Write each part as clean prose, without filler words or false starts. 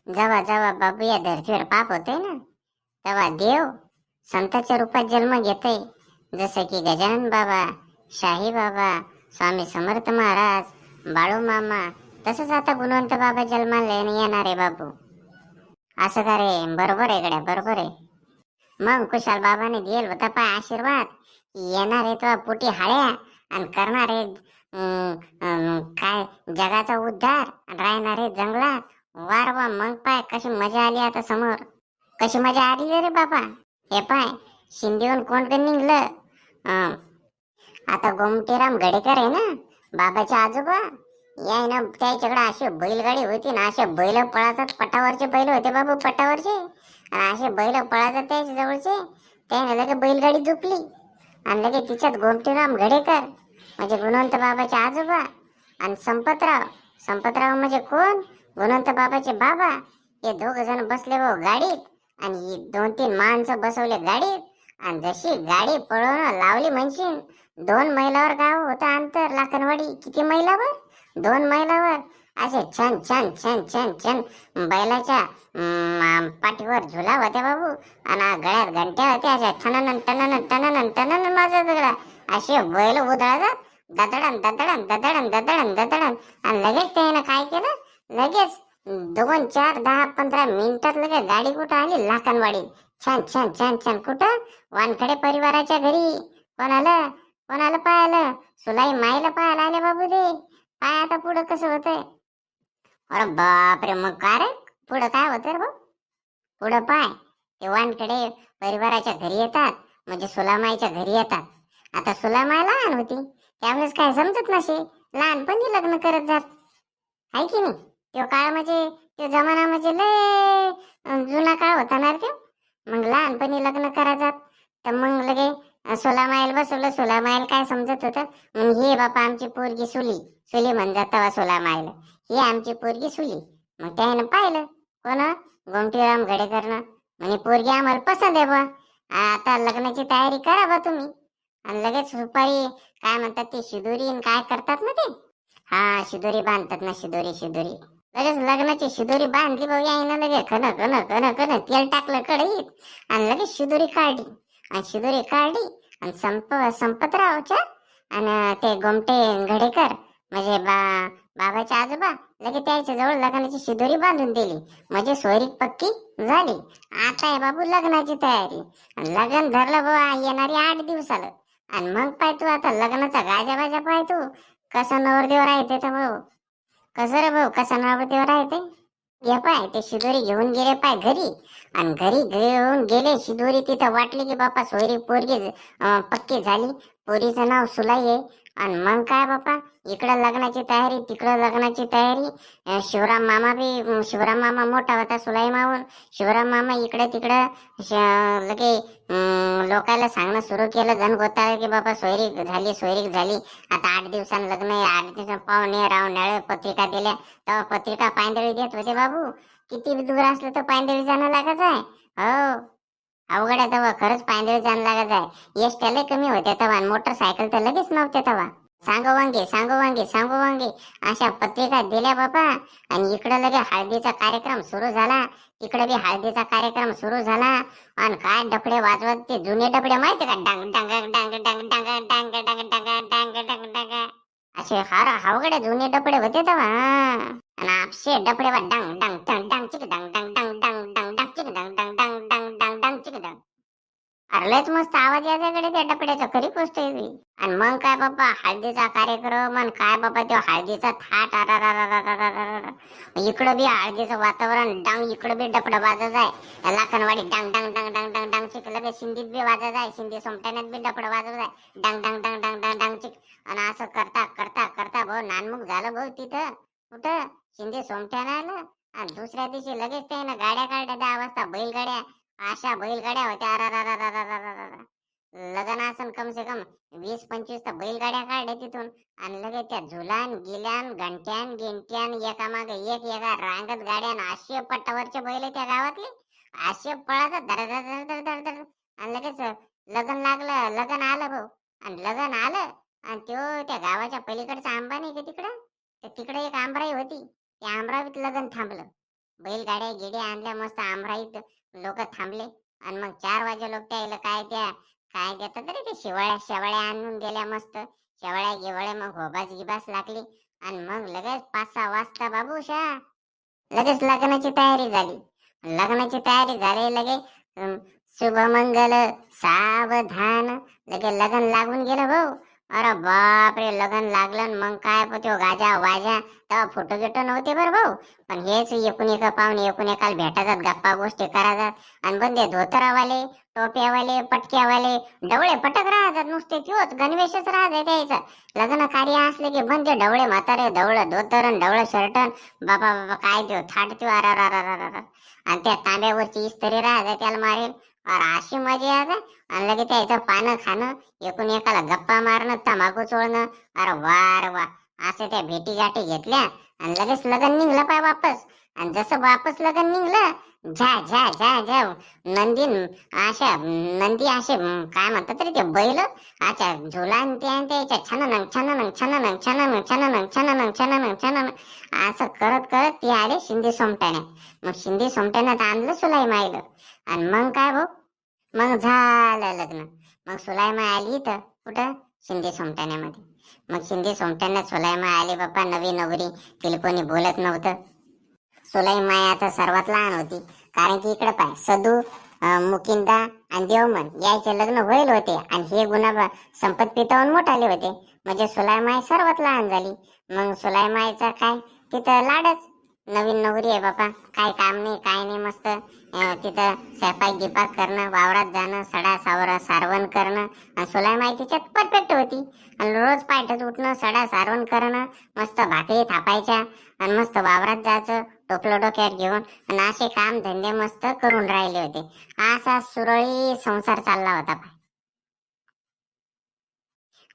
जेव्हा जेव्हा बाबू या धर्तीवर पाप होते ना, तेव्हा देव संताच्या रूपात जन्म घेते. जसं की गजानन बाबा, शाही बाबा, स्वामी समर्थ महाराज, बाळू मामा. तसंच आता गुणवंत बाबा जन्माला येणार आहे बाबू. असं का रे? बरोबर आहे गड्या, बरोबर आहे. मग कुशाल बाबाने दिल होता पाय आशीर्वाद, येणार आहे तो पोटी हाळ्या आणि करणार आहे काय जगाचा उद्धार, राहणार आहे जंगलात. वार वा, मग पाय कशी मजा आली आता समोर. कशी मजा आली रे बाबा. हे पाय शिंदेहून कोण कोण निघलं. अं, आता गोमटीराम गडेकर आहे ना, बाबाचे आजोबा. याय ना त्याच्याकडे अशी बैलगाडी होती ना, असे बैल पळातात. पटावरचे बैल होते बाबू, पटावरचे. आणि असे बैल पळातात त्याच्या जवळचे. त्याने लगे बैलगाडी झोपली आणि लगे तिच्यात गोमटीराम गडेकर म्हणजे गुणवंत बाबाचे आजोबा आणि संपतराव म्हणजे कोण? गुणवंत बाबाचे बाबा. हे दोघ जण बसले भाऊ गाडीत आणि 2-3 माणसं बसवले गाडीत. आणि जशी गाडी पळवून लावली म्हणशील, 2 मैलावर गाव होता अंतर. लाखनवाडी किती मैलावर? 2 मैलावर. असे छान छान छान छान छान बैलाच्या पाठीवर झुला होत्या बाबू. आणि गळ्यात घंट्या होत्या अशा टनन टनन टनन टनन माझं सगळं. असे बैल उधळतात ददडन ददडन ददडन ददडन ददडन. आणि लगेच त्यानं काय केलं, लगेच 2, 4, 10, 15 मिनिटात लगेच गाडी कुठं आली? लाखनवाडी. छान छान छान छान. कुठं? वानखडे परिवाराच्या घरी. कोणाला पाहायला? सुलाई माईला पाहायला आले बाबू ते. काय आता पुढं कसं होतंय? अरे बापरे, मग काय रे पुढं काय होतं रे भाऊ? पुढं पाय ते वानकडे परिवाराच्या घरी येतात, म्हणजे सुलामाईच्या घरी येतात. आता सुलामाई लहान होती, त्यामुळेच काय समजत नसे. लहानपणी लग्न करत जात आहे की नाही. तो काळ म्हणजे तो जमाना म्हणजे लय जुना काळ होता ना रे तो. मग लहानपणी लग्न करा जात. तर मग लगे सुलामाईला बसवलं. सुलामाईला काय समजत होतं? मग हे बापा आमची पोरगी सुली म्हणतात तेव्हा सुलामाईला, ही आमची पोरगी सुली. मग त्यानं पाहिलं कोण? गोमटीराम गडेकरनं. म्हणे पोरगी आम्हाला पसंत आहे बा, आता लग्नाची तयारी करा बा तुम्ही. आणि लगेच सुपारी काय म्हणतात ते, शिदोरी काय करतात ना ते. हा, शिदोरी बांधतात ना, शिदोरी. लगेच लग्नाची शिदोरी बांधली भाऊ. यायनं लगे कन कन कन कन तेल टाकलं कढईत आणि लगेच शिदोरी काढली. आणि संपतरावच्या आणि ते गोमटे गडेकर म्हणजे बाबाचे आजोबा लगे त्याच्या जवळ लग्नाची शिदोरी बांधून दिली. म्हणजे सोयरी पक्की झाली. आता आहे बाबू लग्नाची तयारी. लग्न धरलं बाबा येणारी 8 दिवसाला. आणि मग पाय तू आता लग्नाचा गाजा पाय तू. कसा नवरदेव राहते तर भाऊ, कसं रे भाऊ, कसा नवरदेव राहते. ये पाय ते शिदोरी घेऊन गेले पाय घरी. आणि घरी घेऊन गेले शिदोरी. तिथं वाटली की बापा सोयरी पोरगी पक्की झाली. पोरीचं नाव सुलाई आहे. आणि मग काय बापा, इकडं लग्नाची तयारी, तिकडं लग्नाची तयारी. शिवराम मामा मोठा होता सुलाई मावून. शिवराम मामा इकडे तिकडं लगे लोकायला सांगणं सुरू केलं घनघोताळ की बाबा सोयरीक झाली. आता 8 दिवसांनी लग्न आहे. 8 दिवसांनी पाहुणे रावणाळे पत्रिका दिल्या. तेव्हा पत्रिका पायंदळी देत होते बाबू. किती दूर असलं तर पायंदळी जाणं लागत आहे. हो, अवघड आहे तेव्हा, खरंच पायंदळी जाणं लागत आहे. एसट्या कमी होत्या तेव्हा, मोटरसायकल तर लगेच नव्हत्या तेव्हा. सांगोवांगे अशा पत्रिका दिल्या बाबा. आणि इकडे लगे हळदीचा कार्यक्रम सुरू झाला. तिकडे बी हळदीचा कार्यक्रम सुरू झाला. आणि काय डफडे वाजवत, ते जुने डफडे माहिती का? डांग डांग डांग डांग डांग डांग डांग डांग डांग डांग डांग असे हावगडे जुने डफडे होते तेव्हा. आणि आपसे डफडे वा डांग डांग डांग डांग चिक डांग डांग डांग डांग डांग डांग चिक डांग डांग डांग डांग डांग डांग चिक डांग. अरे लयच मस्त आवाज याच्याकडे त्या डपड्याचा, खरी गोष्ट आहे. आणि मग काय बाबा हळदीचा कार्यक्रम. आणि काय बाबा तो हळदीचा थाट. इकडं बी हळदीचं वातावरण डांग, इकडं बी डपडं वाजत आहे. लाखनवाडी डांग डांग डांग डांग डांग डांग चिक. लगे सिंधीत बी वाजत आहे. सिंधी सोमट्याण्यात बी डपडं वाजत आहे. डांग डांग डांग डांग डांग डांग चिक. आणि असं करता करता करता भाऊ नानमुख झालं भाऊ तिथं. कुठं? सिंधी सोमट्याला. आणि दुसऱ्या दिवशी लगेच त्यानं गाड्या काढल्या 10 वाजता, बैलगाड्या. अशा बैलगाड्या होत्या. लग्न असन कम से कम 20-25 तर बैलगाड्या काढल्या तिथून. आणि लगे त्या झुलान गिल्यान घंट्यान गिंट्यान एकामागे एका रांगत गाड्यान. असे पट्टावरचे बैल त्या गावातले असे पळातात धड धड धड धड धड धड. आणि लगेच लग्न आलं भाऊ. आणि लग्न आलं आणि त्या गावाच्या पलीकडचा आंबा नाही का तिकडं, तर तिकडे एक आंबराई होती. त्या आंबराईत लग्न थांबलं. बैलगाड्या गिड्या आणल्या मस्त आमराईत लोक थांबले. आणि मग 4 वाजे लोक त्याला काय देतात रे ते शेवाळ्या शेवाळ्या आणून दिल्या मस्त. शेवाळ्या गिवाळ्या मग होबास गिबास लागली. आणि मग लगेच 5-6 वाजता बाबूशा लगेच लग्नाची तयारी झाली. लग्नाची तयारी झाली लगे अं, शुभमंगल सावधान लगे लग्न लागून गेलं भाऊ. अरे बाप रे लग्न लागलं आणि मग काय तो गाजा वाजा. तेव्हा फोटो गिटो नव्हते बरं भाऊ. पण हेच एकूण एका पाहुणे एकूण एकाला भेटायच्यात गप्पा गोष्टी करायच्यात. आणि बंदे धोतरावाले टोप्यावाले पटक्यावाले डवळे पटक राहतात नुसते त्योच गणवेशच राहते द्यायचा. लग्न कार्य असले की बंदे डवळे म्हातारे डवळं धोतरन डवळं शर्टन. बाबा बाबा काय त्यो थाट त्यो अरा. आणि त्या तांब्यावरची इस्त्री राहते त्याला मारेल. अरे अशी मजा आहे. आणि लगे त्याचं पानं खाणं एकूण एकाला गप्पा मारणं तंबाखू चोळणं. अरे वा रे वा. असं त्या भेटी गाठी घेतल्या आणि लगेच लग्न निघलं पाय वापस. आणि जसं वापस लग्न निघलं झा झा झा झा नंदी नंदी असे काय म्हणतात तरी ते बैल अच्छा झुला आणि त्याच्या छनन छनन छनन छनन छनन छनन छनन छनन असं करत करत ते आले शिंदे सोमट्याने. मग शिंदे सोमट्याने आणलं सुलाई मायलं. आणि मग काय भाऊ मग झालं लग्न. मग सुलाईमा आली तर कुठं शिंदे सोमट्याण्यामध्ये. मग शिंदे सोमट्यानं सुलाईमा आली बाप्पा नवी नवरी. तिला कोणी बोलत नव्हतं. सुलाईमा आता सर्वात लहान होती. कारण की इकडे पाय सदू मुकिंदा आणि देवमन यायचे लग्न होईल होते. आणि हे गुन्हा संपत पितावून मोठाले होते. म्हणजे सुलाईमाई सर्वात लहान झाली. मग सुलाईमाईचा काय तिथं लाडच. नवीन नवरी आहे बापा काय काम नाही काय नाही मस्त तिथं स्वयंपाक गिपाक करणं वावरात जाणं सडा सावरा सारवण करणं. आणि सुलाईमाई तिच्यात परफेक्ट होती. आणि रोज पायटच उठणं सडा सारवण करणं मस्त भाकरी थापायच्या. आणि मस्त वावरात जायचं टोपलं डोक्यावर घेऊन. आणि असे काम धंदे मस्त करून राहिले होते. असा सुरळीत संसार चालला होता.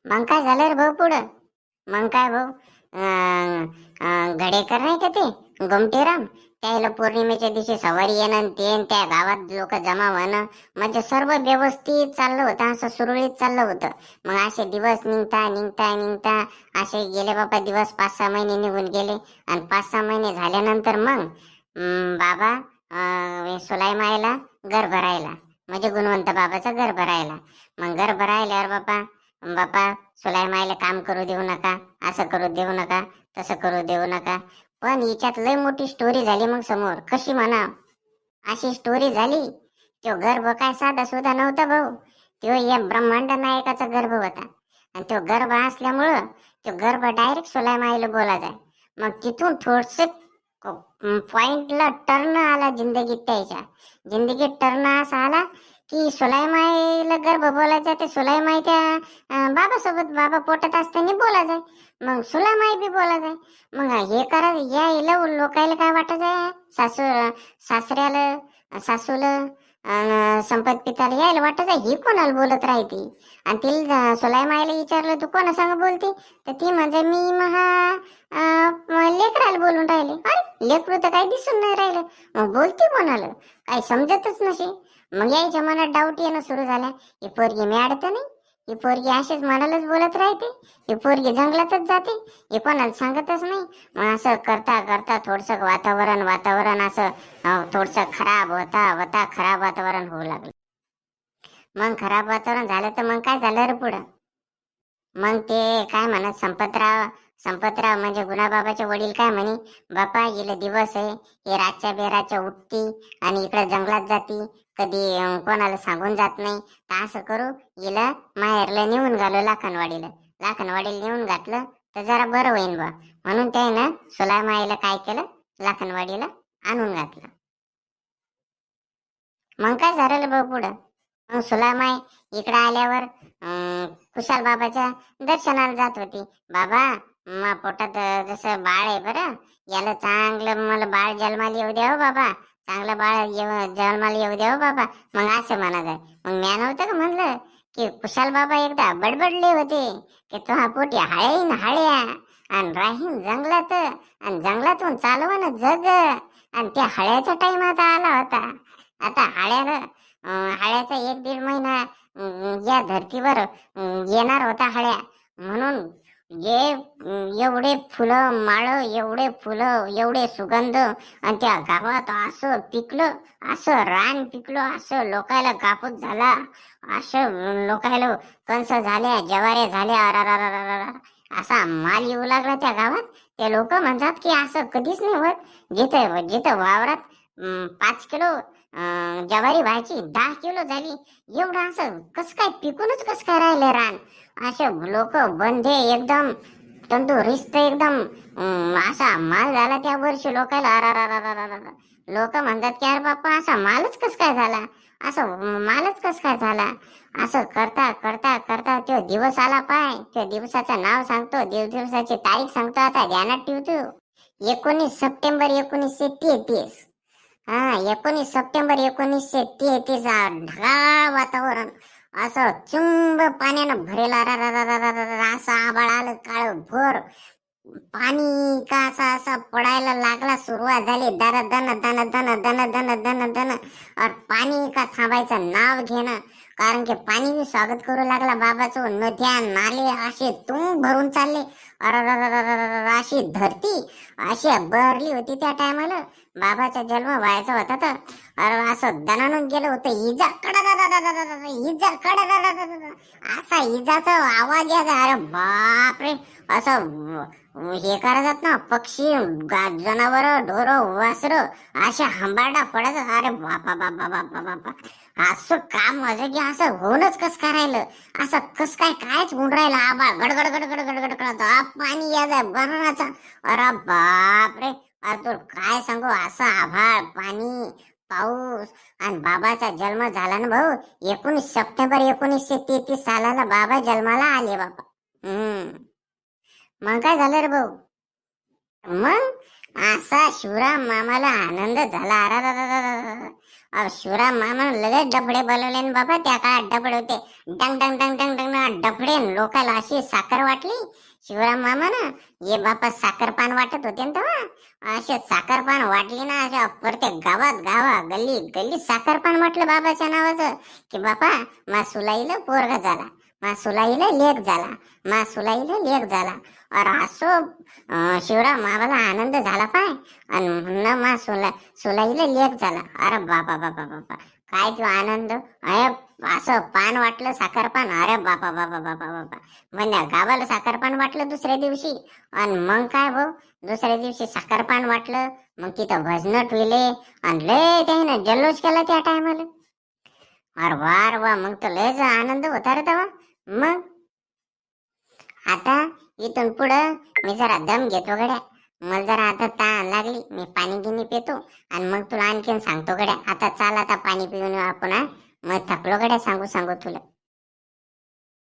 मग काय झालं रे भाऊ पुढं. मग काय भाऊ घडेकर नाही का ते गोमटेराम त्याला पौर्णिमेच्या दिवशी सवारी येणं ते त्या गावात लोक जमा होणं. म्हणजे सर्व व्यवस्थित चाललं होतं असं सुरळीत चाललं होतं. मग असे दिवस निघता निघता निघता असे गेले बाबा दिवस 5-6 महिने निघून गेले. आणि 5-6 महिने झाल्यानंतर मग बाबा सुलाईमाईला गर्भ राहिला. म्हणजे गुणवंत बाबाचा गर्भ राहिला. मग गर्भ राहिल्यावर बापा बापा सुलाईमाईला काम करू देऊ नका असं करू देऊ नका तसं करू देऊ नका. पण हिच्यात लय मोठी स्टोरी झाली मग समोर. कशी म्हणा अशी स्टोरी झाली. तो गर्भ काय साधा सुद्धा नव्हता भाऊ. तो या ब्रह्मांड नायकाचा गर्भ होता. आणि तो गर्भ असल्यामुळं तो गर्भ डायरेक्ट सुलाईमाईला बोलायचा. मग तिथून थोडस पॉइंटला टर्न आला जिंदगीत. त्याच्या जिंदगीत टर्न असा आला की सुलाईमाईला गर्भ बोलायचा ते सुलाईमाई त्या बाबासोबत बाबा पोटात असताना बोलायचं. मग सुलाईमाई बी बोलायचं. मग हे करा या लोकायला काय वाटत आहे सासऱ्याला सासूला संपत पिताला यायला वाटत आहे ही कोणाला बोलत राहते. आणि तिला सुलाईमाईला विचारलं तू कोणा सांग बोलते तर ती म्हणजे मी महा लेकराला बोलून राहिले. अरे लेकरू तर काही दिसून नाही राहिलं. मग बोलते कोणाला काही समजतच नसे. मग यायच्या मनात डाऊट येणं सुरू झाला. ही पोरगी मॅड तर नाही. ही पोरगी अशीच मनालाच बोलत राहते. ही पोरगी जंगलातच जाते. हे कोणाला सांगतच नाही. मग असं करता करता थोडस वातावरण असं थोडस खराब होता खराब वातावरण होऊ लागलं. मग खराब वातावरण झालं तर मग काय झालं रे पुढं. मग ते काय म्हणत संपतराव म्हणजे गुणाबाबाचे वडील काय म्हणे बापा हिला दिवस आहे हे रातच्या बेराच्या उठती आणि इकडे जंगलात जाती कधी कोणाला सांगून जात नाही. तर असं करू हिला माहेरला नेऊन घालू लाखनवाडीला नेऊन घातलं तर जरा बरं होईन बा. म्हणून त्यानं सुलाईमाईला काय केलं लाखनवाडीला आणून घातलं. मग काय झालं भाऊ पुढं. मग सुलाईमाई इकडे आल्यावर कुशाल बाबाच्या दर्शनाला जात होती. बाबा मा पोटात जसं बाळ आहे बरं याला चांगलं मला बाळ जन्माला येऊ द्या हो बाबा चांगलं बाळ जन्माला येऊ द्या हो बाबा. मग असं म्हणत आहे. मग म्या नव्हतं का म्हणलं की कुशाल बाबा एकदा बडबडले होते की तुहा पोटी हाळेन हाळ्या आणि राहीन जंगलात आणि जंगलातून चालवणं जग. आणि त्या हळ्याचा टाइम आता आला होता. आता हळ्याचा 1-1.5 महिना या धर्तीवर येणार होता हळ्या. म्हणून एवढे फुलं माळ, एवढे फुलं, एवढे सुगंध, आणि त्या गावात असं पिकलं, असं रान पिकलं, असं लोकायला कापूस झाला, असं लोकायला कंस झाल्या, ज्वाऱ्या झाल्या, अरारारारारा, असा माल येऊ लागला त्या गावात. ते लोक म्हणतात की असं कधीच नाही होत. जिथं जिथं वावरात 5 किलो ज्वारी व्हायची 10 किलो झाली. एवढं असं कस काय पिकूनच कस काय राहिले रान. असे लोक बंधे एकदम तंदुरुस्त एकदम असा माल झाला त्या वर्षी लोकांना. लोक म्हणतात की अरे बाप्पा असा मालच कस काय झाला, असं मालच कस काय झाला. असं करता करता करता तो दिवस आला. पाय त्या दिवसाचं नाव सांगतो, दिवसाची तारीख सांगतो, आता ध्यानात ठेवतो. 19 सप्टेंबर 1933. हा, 19 सप्टेंबर 1933. ढगाळ वातावरण, असं चुंब पाण्यानं भरेल, असं आभाळ आलं काळ भोर. पाणी का असा असा पडायला लागला, सुरुवात झाली दन दन दन दन दन दन दन दन. और पाणी का थांबायचं नाव घेणं, कारण की पाणी बी स्वागत करू लागला बाबाचं. नद्या नाले असे तुंब भरून चालले. अशी धरती अशी भरली होती त्या टायमाला. बाबाचा जन्म व्हायचा होता तर अरे असं दणानून गेलं होतं. इजा इजा असा इजाचा आवाज यायचा. अरे बापरे, असं हे करतात ना पक्षी, जनावर, ढोर, वासर अशा हंबारडा पडायचं. अरे बापा बापा बापा बापा, असं काम माझं की असं होऊनच कस काय राहिलं, असं कस काय कायच होऊन राहिलं. आबाळ गडगड गडगड गडगड करत पाणी यायचा बरणाचा. अरे बापरे, अरे तू काय सांगू, असं आभाळ, पाणी, पाऊस. आणि बाबाचा जन्म झाला ना भाऊ 19 सप्टेंबर 1933 सालाला बाबा जन्माला आले बाबा. मग काय झालं रे भाऊ, मग असा शिवराम मामाला आनंद झाला. शिवराम मामा लगेच डबडे बोलवले ना बाबा. त्या काळात डबडे होते, डंग डंग डंग डंग डंग डबडे. लोकांना अशी साखर वाटली शिवराम मामा ना. ये बापा साखर पान वाटत होते ना तेव्हा. असे साखर पान वाटली ना, अशा प्रत्येक गावात गल्ली गल्ली साखर पान वाटलं बाबाच्या नावाचं. की बापा मा सुलाईला पोरगा झाला, मा सुलाईला लेक झाला, मा सुलाईला लेक झाला. अरे असो शिवराम मामाला आनंद झाला पाय. आणि म्हणणं मा सुलाईला लेक झाला. अरे बापा बापा बापा, काय तो आनंद. अरे असं पान वाटलं, साखर पान. अरे बापा बापा बापा बापा, म्हणजे गावाला साखर पान वाटलं दुसऱ्या दिवशी. आणि मग काय भाऊ, दुसऱ्या दिवशी साखर पान वाटलं, मग तिथं भजन ठेवले आणि लय त्याने जल्लोष केला त्या टायमाला. अरे वार वा, मग तर लयच आनंद होता रे तेव्हा. मग आता इथून पुढं मी जरा दम घेतो गड्या. मला जरा आता तहान लागली, मी पाणी गिनी पितो आणि मग तुला आणखीन सांगतो गड्या. आता चाल, आता पाणी पिऊन येऊ आपण. मग थकलो गड्या सांगू सांगू तुला.